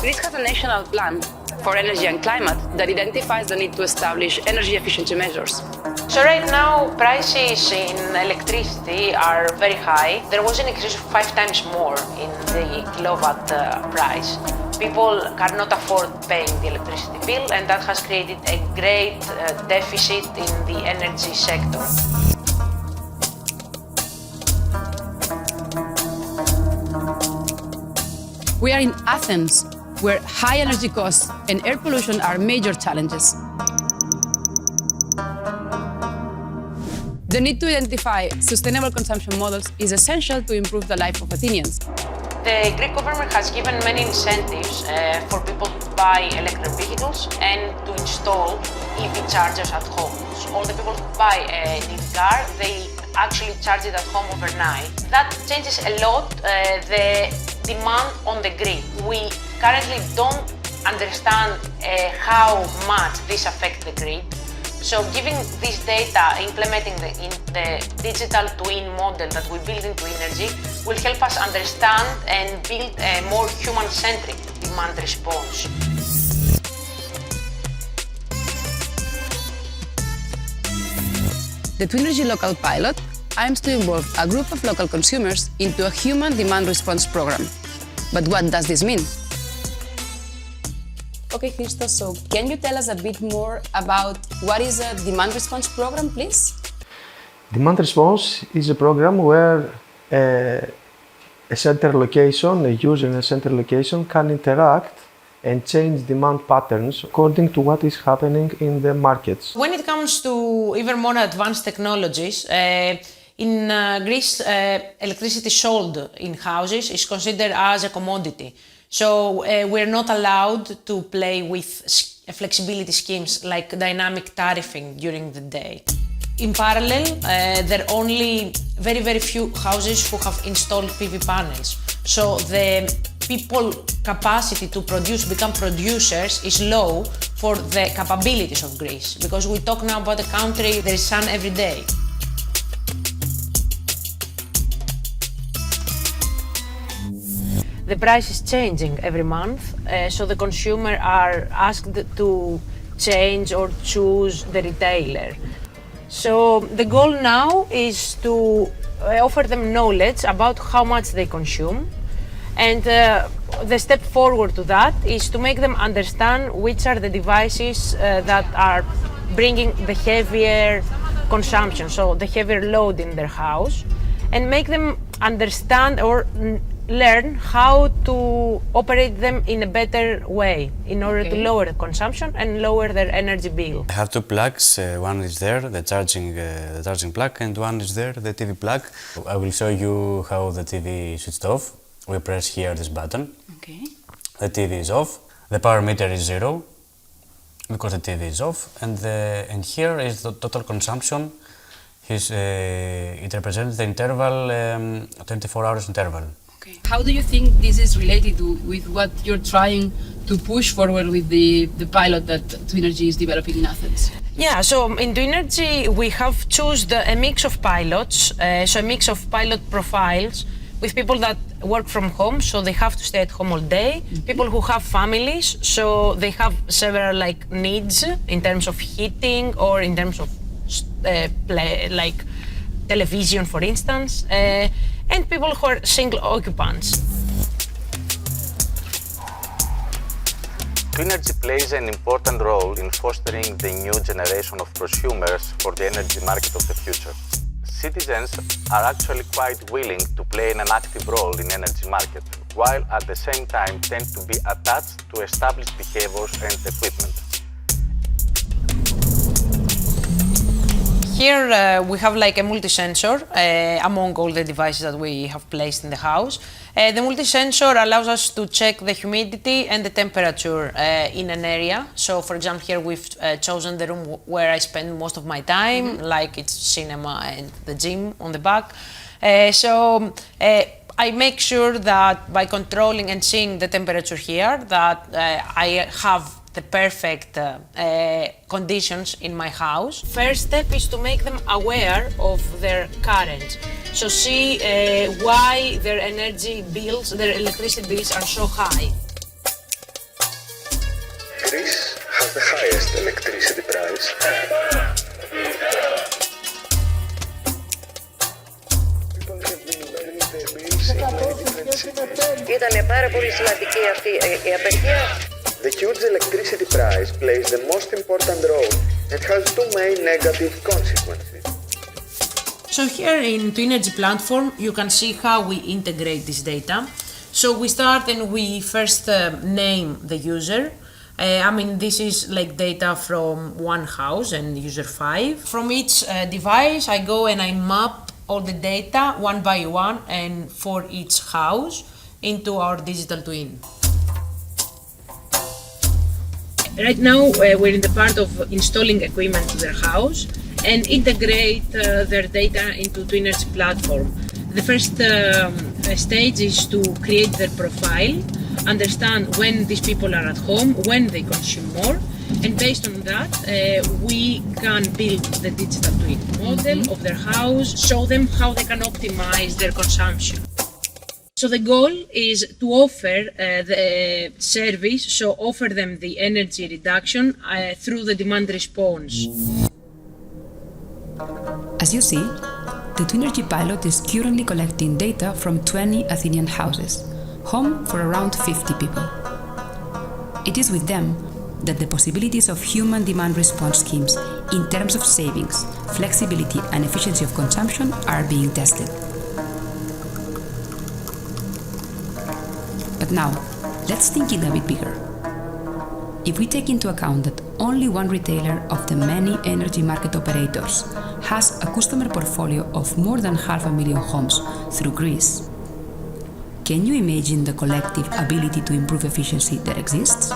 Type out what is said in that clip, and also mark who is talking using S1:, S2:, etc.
S1: Greece has a national plan for energy and climate that identifies the need to establish energy efficiency measures.
S2: So right now, prices in electricity are very high. There was an increase of 5 times more in the kilowatt price. People cannot afford paying the electricity bill, and that has created a great deficit in the energy sector.
S1: We are in Athens, where high energy costs and air pollution are major challenges. The need to identify sustainable consumption models is essential to improve the life of Athenians.
S2: The Greek government has given many incentives for people to buy electric vehicles and to install EV chargers at home. So all the people who buy an EV car, they actually charge it at home overnight. That changes a lot the demand on the grid. We currently don't understand how much this affects the grid. So giving this data, implementing in the digital twin model that we build in TwinERGY will help us understand and build a more human-centric demand response.
S1: The TwinERGY local pilot aims to involve a group of local consumers into a human demand response program. But what does this mean? Okay, Christos, so can you tell us a bit more about what is a demand response program, please?
S3: Demand response is a program where a center location, a user in a center location can interact and change demand patterns according to what is happening in the markets.
S2: When it comes to even more advanced technologies, in Greece, electricity sold in houses is considered as a commodity. So we're not allowed to play with flexibility schemes like dynamic tariffing during the day. In parallel, there are only very few houses who have installed PV panels. So the people capacity to become producers is low for the capabilities of Greece. Because we talk now about a country, there is sun every day. The price is changing every month, so the consumer are asked to change or choose the retailer. So the goal now is to offer them knowledge about how much they consume, and the step forward to that is to make them understand which are the devices that are bringing the heavier consumption, so the heavier load in their house, and make them understand or learn how to operate them in a better way in order to lower the consumption and lower their energy bill.
S4: I have two plugs. One is there, the charging plug, and one is there, the TV plug. I will show you how the TV is switched off. We press here this button.
S1: Okay.
S4: The TV is off. The power meter is 0 because the TV is off, and here is the total consumption. It represents the interval, 24 hours interval.
S1: Okay. How do you think this is related with what you're trying to push forward with the pilot that TwinERGY is developing in Athens?
S2: Yeah, so in TwinERGY we have chosen a mix of pilots, so a mix of pilot profiles with people that work from home, so they have to stay at home all day, people who have families, so they have several needs in terms of heating or in terms of television, for instance, and people who are single occupants.
S5: TwinERGY plays an important role in fostering the new generation of prosumers for the energy market of the future. Citizens are actually quite willing to play an active role in energy market, while at the same time tend to be attached to established behaviors and equipment.
S2: Here we have a multi-sensor among all the devices that we have placed in the house. The multi-sensor allows us to check the humidity and the temperature in an area. So for example, here we've chosen the room where I spend most of my time, like it's cinema and the gym on the back. So I make sure that by controlling and seeing the temperature here, that I have the perfect conditions in my house. First step is to make them aware of their current. So see why their energy bills, their electricity bills are so high.
S6: has the highest electricity price? People have been paying their bills in many different cities.
S7: Ήτανε πάρα πολύ σημαντική αυτή η απεργία.
S6: The huge electricity price plays the most important role and has two main negative consequences.
S2: So here in TwinERGY platform, you can see how we integrate this data. So we start and we first name the user. This is like data from one house and user 5. From each device, I go and I map all the data one by one and for each house into our digital twin. Right now, we're in the part of installing equipment to their house and integrate their data into TwinERGY platform. The first stage is to create their profile, understand when these people are at home, when they consume more, and based on that, we can build the digital twin model of their house, show them how they can optimize their consumption. So the goal is to offer the service, so offer them the energy reduction through the demand response.
S8: As you see, the TwinERGY pilot is currently collecting data from 20 Athenian houses, home for around 50 people. It is with them that the possibilities of human demand response schemes in terms of savings, flexibility and efficiency of consumption are being tested. But now, let's think it a bit bigger. If we take into account that only one retailer of the many energy market operators has a customer portfolio of more than 500,000 homes through Greece, can you imagine the collective ability to improve efficiency that exists?